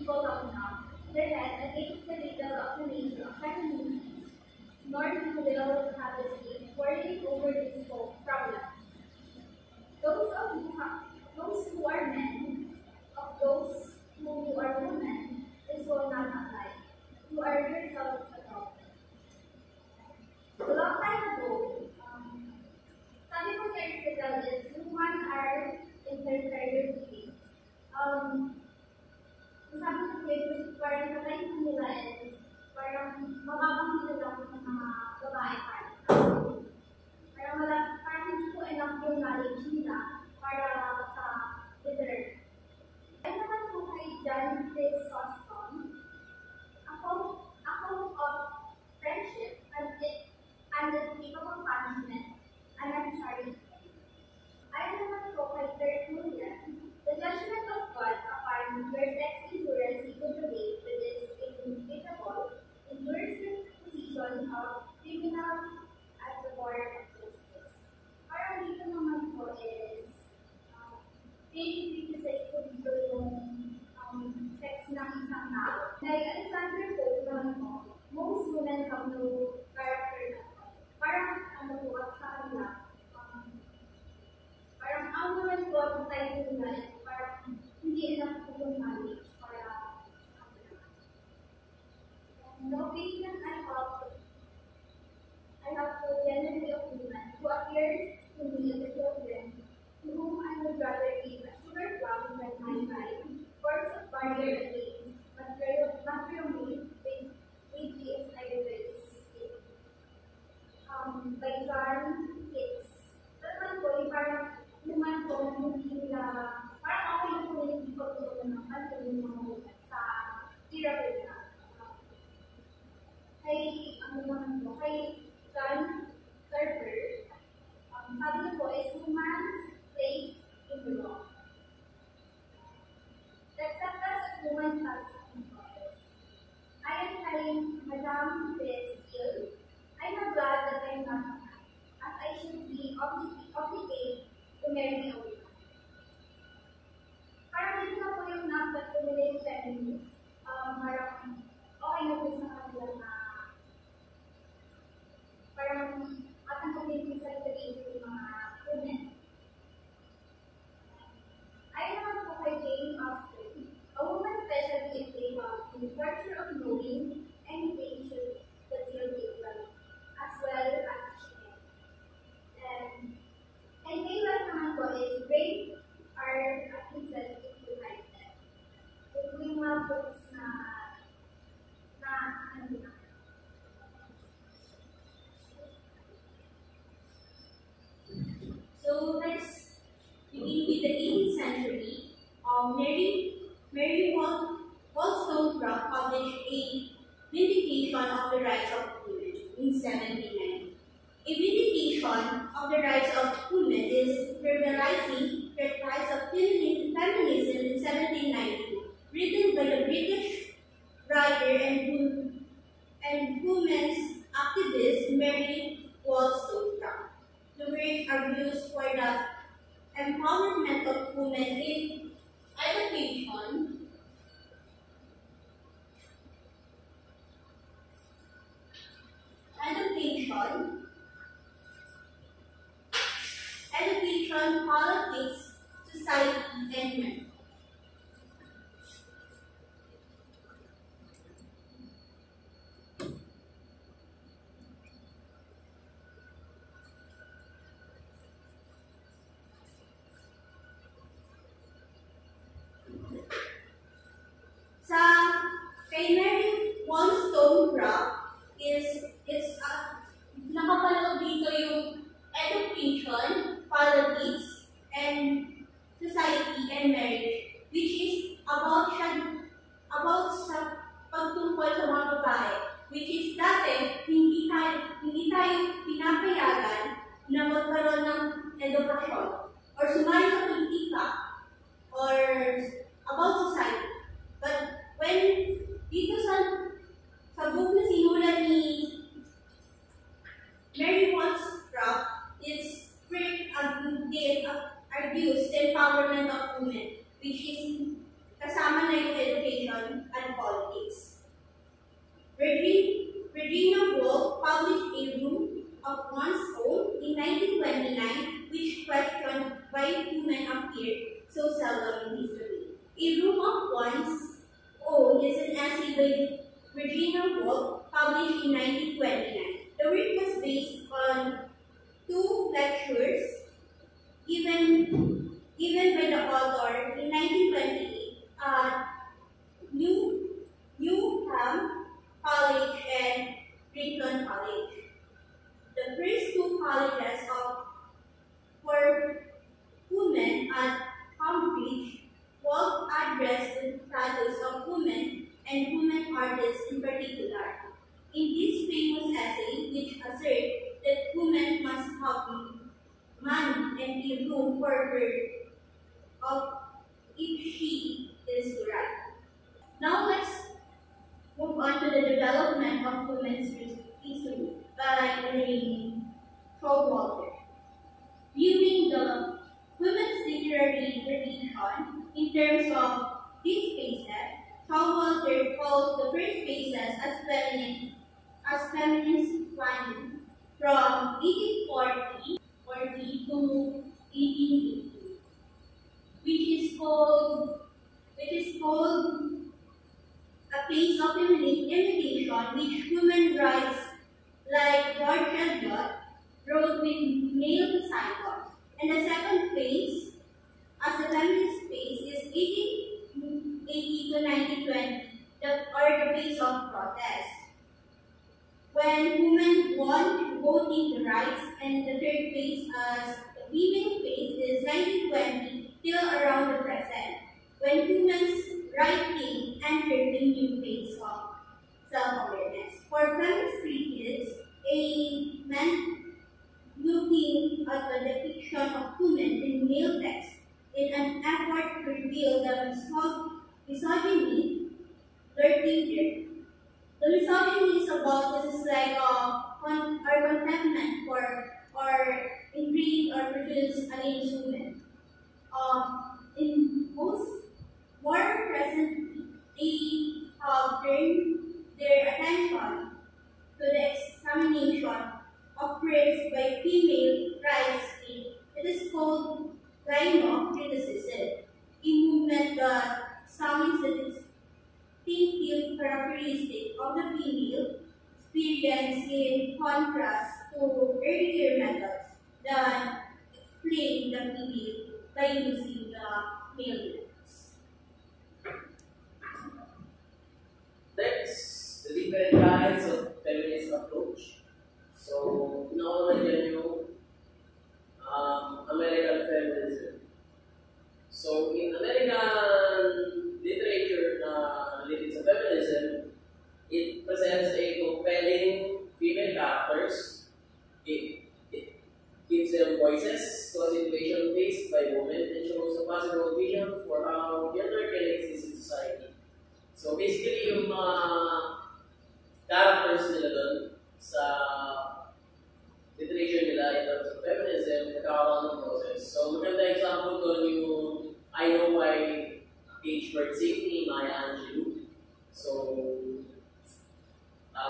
people up now, their head against the legal of the nation of femininity, nor who will have escaped worrying over this whole problem. Those who are men, of those who are women, this will not apply. You are yourself adult. A long time ago, sabi ko kay Isabel is women are in their career meetings. Sabi ko kay parang sa time nila is parang mababang nila ng mga babae parang hindi ko enough yung knowledge nila para sa leader. Ay naman po kay John Chrysostom, account of friendship and unspeakable punishment, unnecessary. I naman po kay Tertullian, the judgment of God upon your sex endurance equilibrate with this inevitable enduring position of criminal at the board of justice. Parang dito naman po is 2056 po dito yung sex ng isang tao. Like Alexander Pope naman po, most women have no character na po. Parang ano po at sa kanila, parang ang women po at sa tayo nila is parang hindi enough po yung knowledge para sa kanila. The opinion I have to generally of women who appears to me as a children, to whom I would rather give a sugar plum than my life, words of barrier against, materially, atheist ideas. By John Hicks. Talagang po, yung parang naman po, hindi nila, parang okay na po yung pagtutunan ng pansin yung mga movement sa therapy na. Kay John Kerber, sabi niyo po is woman's place in the law. The acceptance of woman's status in progress. I am telling Madame Bastille, I am glad that I am not a man, as I should be obligated to marry a woman. Parang dito na po yung nasa feminine feminist, parang okay na po sa kanila na parang atangkapin sa sarili ng mga women. I naman po kay Jane Austen, a woman specially in favor in the virtue of knowing anything that she'll be as well as she can. And Taylor's naman po is great are as he says if you like them. Ito yung mga books na So let's begin with the 18th century. Mary Wollstonecraft published a Vindication of the Rights of Women in 1790. A vindication of the rights of women is criticizing the rise of feminism in 1792, written by the British writer and women's activist Mary Wollstonecraft. The work argues for the empowerment of women in education, politics, society, and men. Sa kay Mary Wollstonecraft it's nakapaloob dito yung education, politics, and society and marriage, which is about sa pagtungkol sa mga babae, which is dati hindi tayo pinapayagan na magkaroon ng edukasyon or sumali sa politika or about society. But when dito sa book na sinulat ni Mary Wollstonecraft, it's argues the empowerment of women, which is kasama na yung education, 1929, which questioned why women appeared so seldom in history. A Room of One's Own is an essay by Virginia Woolf, published in 1929. The work was based on two lectures given by the author in 1928 at Newham College and Brighton College. The first two colleges for women at Cambridge both addressed the status of women and women artists in particular. In this famous essay, which asserts that women must have money and a room for her if she is to write. Now let's move on to the development of women's history by Showalter. Viewing the women's literary tradition in terms of these phases, Showalter calls the first phases as feminist planning from 1840 to 1880, which is called a phase of imitation which women rights like George Eliot wrote with male disciples. And the second phase, as the feminist phase, is 1880 to 1920, the phase of protest, when women won voting rights, and the third phase, as the female phase, is 1920 till around the present, when women's writing entered the new phase of self-awareness. For feminist critics, a man looking at the depiction of women in male text in an effort to reveal the misogyny lurking there. The misogyny is about this is like our contentment for or ingrained or produced against women. In most more presently, they have turned their attention to the examination of works by female rights. It is called gyno criticism, a movement that examines the distinctive characteristic of the female experience in contrast to earlier methods that explain the female by using the male methods. Next, the different kinds of feminist approach. So, nauna dyan yung American feminism. So, in American literature related to feminism, it presents a compelling female characters. It gives them voices to a situation faced by women and shows a possible vision for how gender can exist in society. So basically, yung mga characters nila doon sa literature nila in terms of feminism, nagkakaroon ng process. So maganda example doon yung I Know Why Cage Bird Sing ni Maya Angelou. So,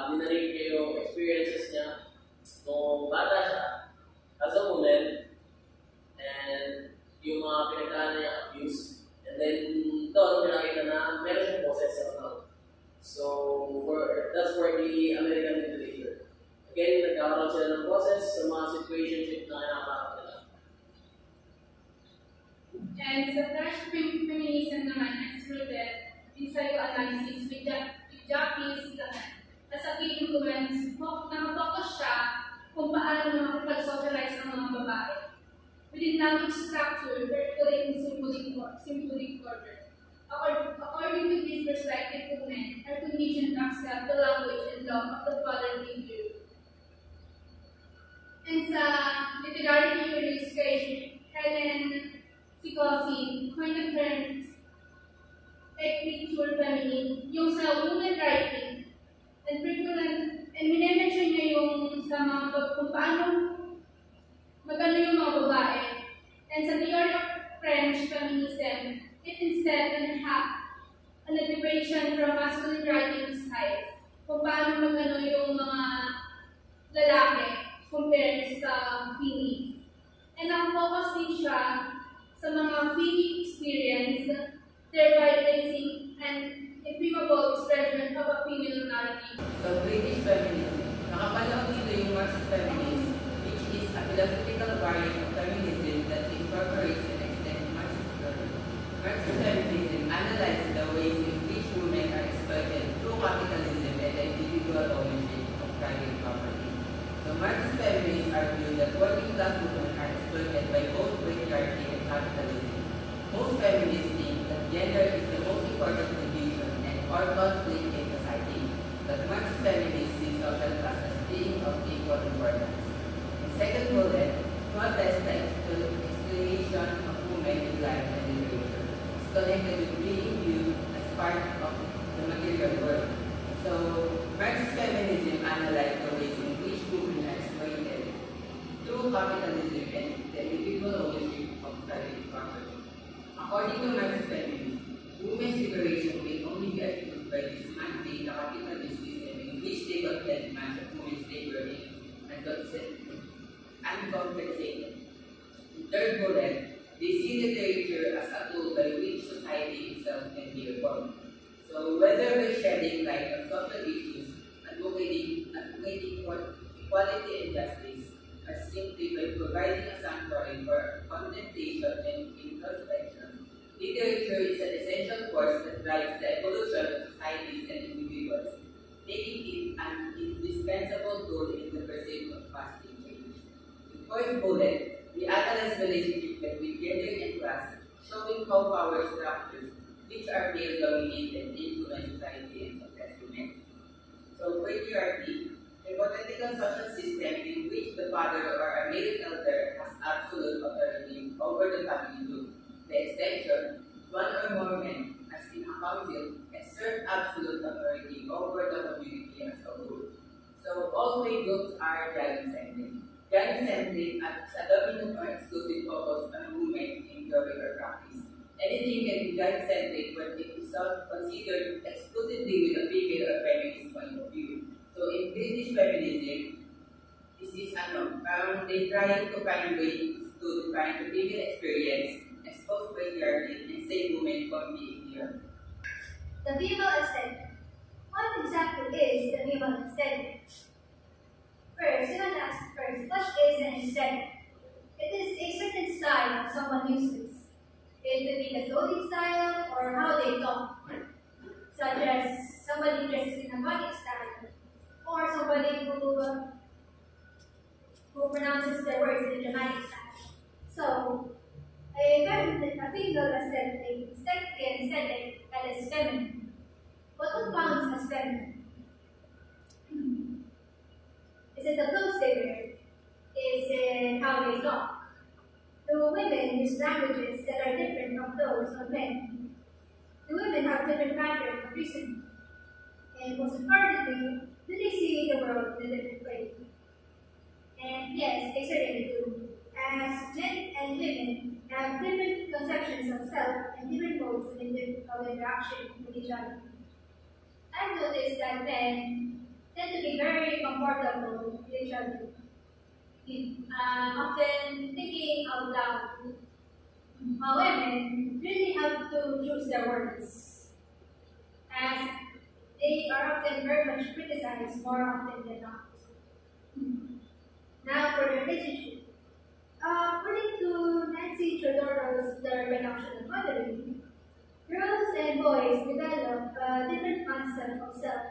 dinarate niya yung experiences niya nung bata siya as a woman and yung mga pinagdaanan niya abuse. And then, doon pinakita na meron siyang process sa account. So, that's for the American literature. Again, nagkakaroon sila ng process sa mga situationship na kinakarap nila. And sa French feminism naman is rooted in psychoanalysis with Jacques Lacan. As a key influence, nakafocus siya kung paano makapag-socialize ang mga babae. Within language structure, particularly in symbolic order. According to this perspective, women are conditioned to accept the language and law of the father figure. And sa literary theorist kay Helen Sikorsky, coined the term picture feminine, yung sa women writing, and minimension niya yung sa mga kung paano magano yung mga babae. And sa theory of French feminism, it instead a liberation from masculine writing style. Kung paano magano yung mga lalaki compared sa female. nag-focus din siya sa mga feeling experience, thereby raising an inflammable expression of a female narrative. So, British feminism. Nakapanood dito yung Marxist feminism, which is a philosophical variant of feminism that incorporates and extends Marxist theory. Marxist feminism analyzes the ways in which women are exploited through capitalism and the individual ownership of private property. So, Marxist feminists argue that working class women are exploited by both patriarchy and capitalism. Most feminists think that gender is the most important division and or conflict in society, but Marxist feminists see social class as being of equal importance. In second bullet, protest the exploitation of women in life and literature is connected with being viewed as part of the material world. So, Marxist feminism analyzes the ways in which women are exploited through capitalism and the individual ownership of private property. According to Marxist feminism, women's liberation will only be achieved by dismantling the capitalist system in which they content much of women's labor and compensated. In third bullet, they see literature as a tool by which society itself can be reformed. So whether by shedding light on social issues, advocating equality and justice, or simply by providing a sanctuary for contemplation and introspection, literature is an essential force that drives the evolution of societies and individuals, making it an indispensable tool in the pursuit of positive change. In fourth bullet, we analyze relationship between gender and class, showing how power structures, which are male-dominated, influence society and oppress women. So, patriarchy, a hypothetical social system in which the father or a male elder has absolute authority over the family group. The extension, one or more men, as in a council, exert absolute authority over the community as a whole. So, all three groups are gender-centric. Gender-centric as a dominant or exclusive focus on women in theory or practice. Anything can be gender-centric when it is considered exclusively with a female or feminist point of view. So in British feminism, this is they trying to find ways to define the female experience, expose patriarchy, and save women from being here. The female aesthetic. What exactly is the female aesthetic? First, you must ask first, what is an aesthetic? It is a certain style that someone uses. It could be the clothing style or how they talk, such as somebody dresses in a gothic style, or somebody who pronounces their words in a dramatic style. So, a female aesthetic that is feminine. What counts as feminine? Is it the clothes they wear? Is it how they talk? Do women use languages that are different from those of men? Do women have different patterns of reasoning? And most importantly, do they see the world in a different way? And yes, they certainly do. As men and women have different conceptions of self and different modes of interaction with each other. I've noticed that men tend to be very comfortable with each other. Often thinking out loud. Women really have to choose their words, as they are often very much criticized more often than not. Now for the relationship. According to Nancy Chodoro's The Reduction of Mothering, girls and boys develop a different concept of self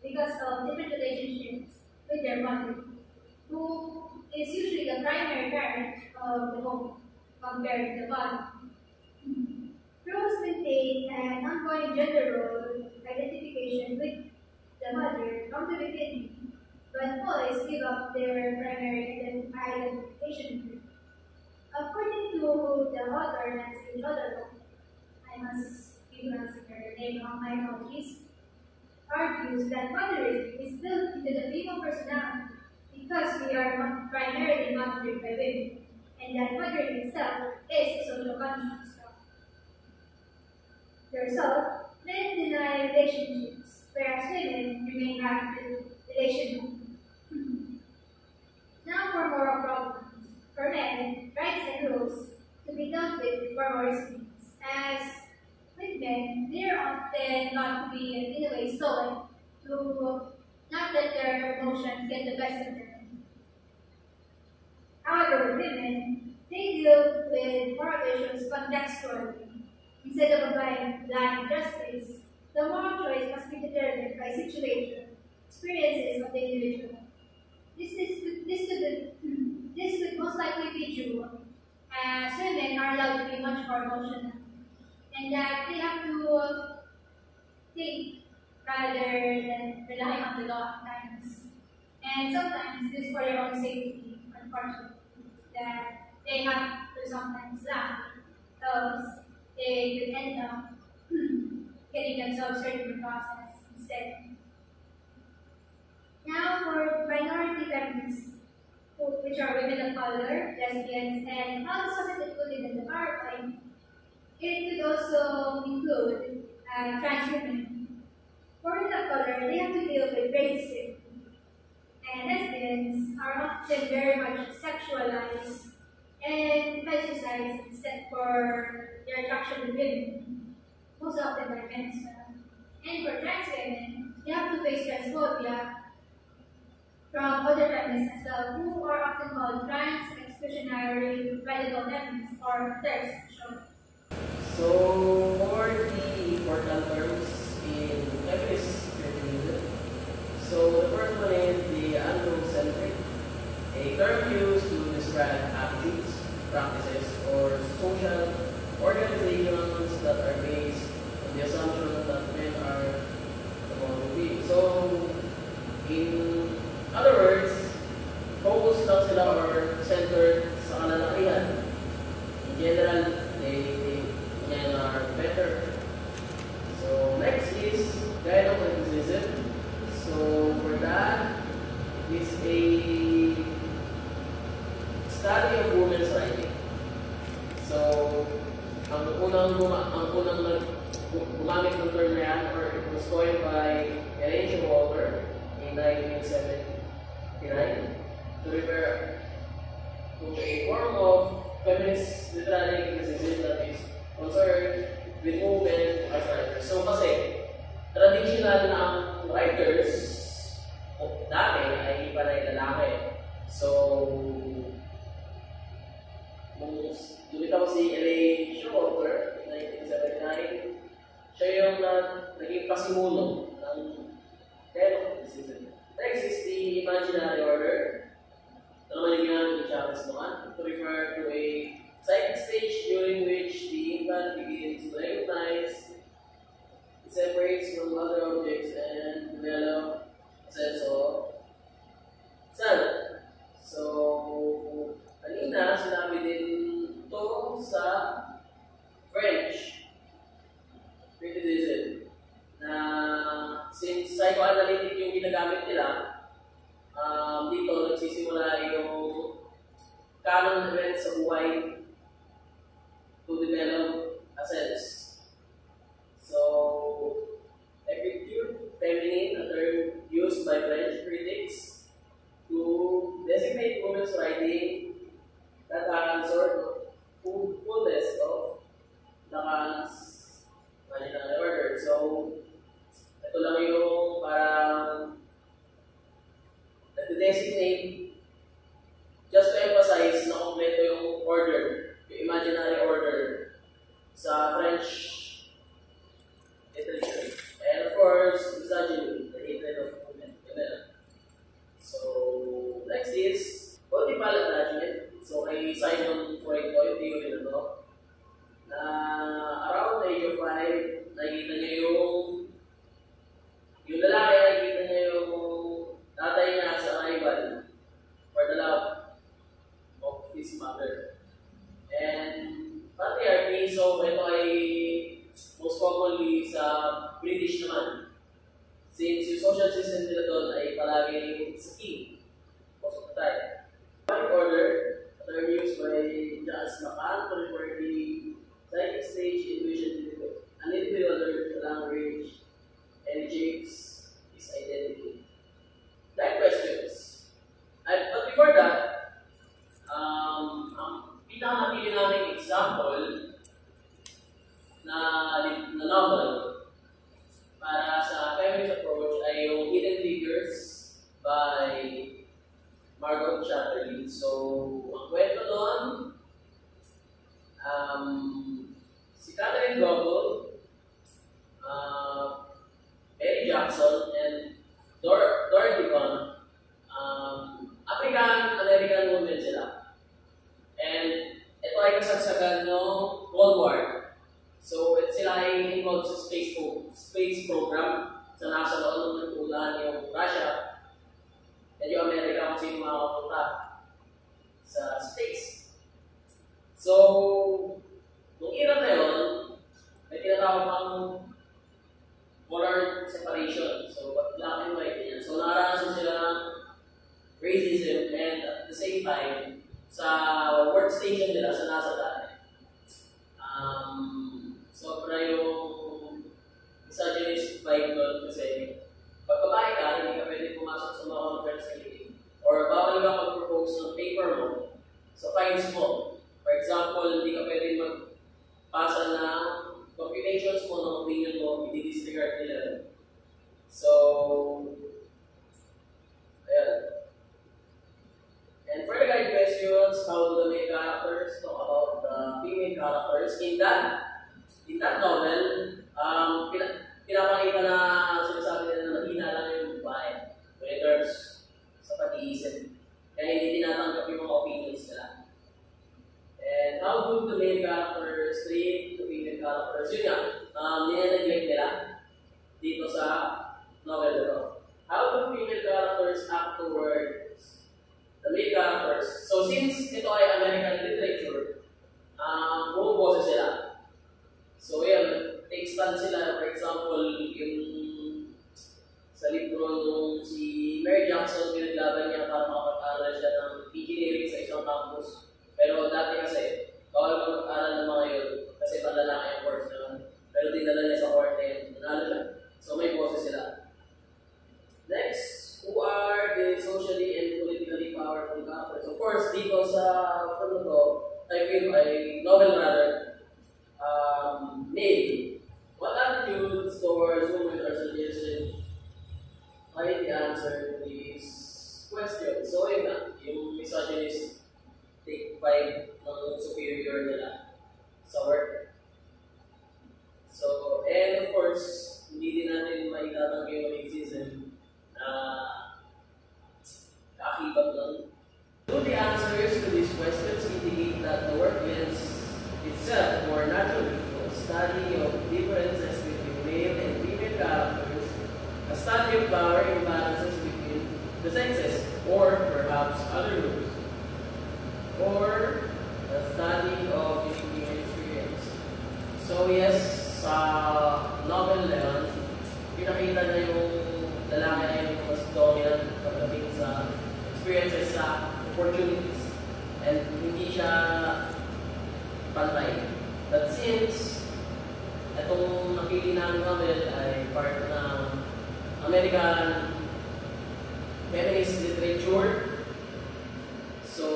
because of different relationships with their mother, who is usually the primary parent of the home compared to the father. Girls maintain an ongoing gender role identification with the mother from the beginning, but boys give up their primary identification with her. According to the author Nancy Chodoro, I must be pronouncing her name on my apologies, argues that mothering is built into the female personality because we are primarily mothered by women, and that mothering itself is a social construct. The result, men deny relationships, whereas women remain active relationally. Now for moral problems. For men, right rights and rules to be dealt with for worse things. As with men, they are often not to be in a way stolen to not let their emotions get the best of them. However, with women, they deal with moral issues contextually. Instead of applying blind justice, the moral choice must be determined by situation, experiences of the individual. This could most likely be true, as women are allowed to be much more emotional, and that they have to think rather than rely on the law at times. And sometimes this for their own safety, unfortunately, that they have to sometimes laugh, else they could end up getting themselves hurt in the process instead. Now for minority feminists, which are women of color, lesbians, and how this wasn't included in the PowerPoint, it could also include trans women. For women of color, they have to deal with racism, and lesbians are often very much sexualized and fetishized instead for their attraction to women, most often by men as well. And for trans women, they have to face transphobia from other feminists as well, who are often called trans, exclusionary, radical feminists, or TERFs for short. So, for the important terms in feminist feminism, so the first one is the androcentric, a term used to describe attitudes, practices, or social organizations that are based on the assumption that men are the common being. So, in other words, focus lang sila or centered sa kalalakihan. In general, they are better. So next is gynocriticism. So for that is a study of women's writing. So ang unang gumamit ng term na yan, or it was coined by Elaine Walker in 1979 to refer to a form of feminist literary criticism that is concerned with women as writers. So kasi, traditional na ang writers dati ay panay lalaki. So, nung lumitaw si Elaine Walker in 1979, siya yung naging pasimulo ng gynocriticism. Next is the imaginary order. Ito naman yung ginamit ni Chavez naman to refer to a psychic stage during which the infant begins to recognize, it separates from other objects, and develop a sense of self. So, kanina sinabi din ito sa French criticism na since psychoanalytic yung ginagamit nila, dito nagsisimula yung canon events sa buhay to develop a sense. So, epicure, feminine, a term used by French critics to designate women's writing that has sort of fullness of Lacan's imaginary order. So, ito lang yung parang nag-designate just to emphasize na kompleto yung order, yung imaginary order sa French literature. And of course, misogyny, the hatred of women. So, next is multiple attachment. So, kay Simon Freud ko, yung theory na to, na around the age of 5, nakikita niya yung lalaki, nakikita niya yung tatay niya sa rival for the love of his mother. And patriarchy, so ito ay most commonly sa British naman. Since yung social system nila doon ay palaging sa king most of the time. Order, a term used by Jas Lacan to refer the psychic stage in which an individual learns the language and shapes his identity. Like questions. But before that, pinakamapili namin example na novel para sa feminist approach ay yung Hidden Figures by Margot Chatterley. So, ang kwento doon, si Catherine Gobel, Mary Jackson, and Dorothy Vaughan, African-American women sila. And ito ay kasagsagan ng Cold War. So, sila ay involved sa space program sa nasa loob ng ulan yung Russia at yung Amerika kung sino makapunta sa space. So, nung era na yun, may tinatawag pang color separation. So, black and white yan. So, naranasan sila ng racism and at the same time, sa workstation nila sa NASA dati. Sobra yung misogynist vibe doon kasi pag babae ka, hindi ka pwede pumasok sa mga conference meeting or bawal ka mag-propose ng paper mo sa files mo. For example, hindi ka pwede magpasa ng computations mo ng opinion mo, i-disregard nila. So, ayan. And for the guide questions, how do the male characters talk about the female characters? In that novel, pinapakita na sinasabi nila na mahina lang yung babae when it terms sa pag-iisip. Kaya hindi tinatanggap yung mga opinions nila. And how do the male characters treat the female characters? Yun nga, nire-neglect nila dito sa novel na to. How do female characters act towards the male characters? So since ito ay American literature, buong boses sila. So yan, take stand sila. For example, yung sa libro nung si Mary Jackson, pinaglaban niya para makapag-aral siya ng engineering sa isang campus. Pero dati kasi, bawal ka mag-aral ng mga yun kasi palalaki ang course naman. Pero dinala niya sa korte, nanalo lang. So may boses sila. Next, who are the socially and politically powerful characters? Of course, dito sa film ko, I feel ay novel rather, male. What attitudes towards women are suggested by the answer to this question? So yun na, yung misogynist take vibe ng superior nila sa work. So, and of course, hindi din natin maitatanggi yung racism na kakibag lang. So the answers to these questions indicate that the work lends itself more naturally to a study of differences between male and female characters, a study of power imbalances between the sexes, or perhaps other rules, or a study of human experience. So yes, sa novel na yun, pinakita na yung lalaki na yung mas dominant pagdating sa experiences sa opportunities. And hindi siya pantay. But since itong napili namin novel ay part ng American feminist literature, so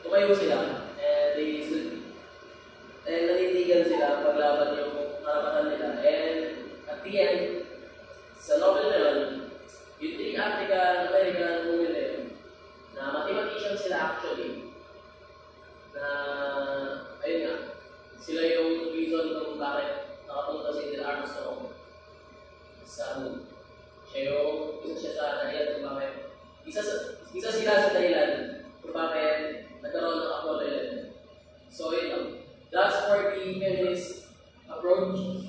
tumayo sila and nanindigan sila paglaban yung karapatan nila. And at the end, sa novel na yun, yung 3 African-American women na yun, na mathematician sila actually, na, ayun nga, sila yung reason kung bakit nakapunta si Neil Armstrong sa moon. Isa siya sa dahilan kung bakit, isa sila sa dahilan kung bakit nagkaroon ng Apollo 11. So, yun lang. That's for the feminist approach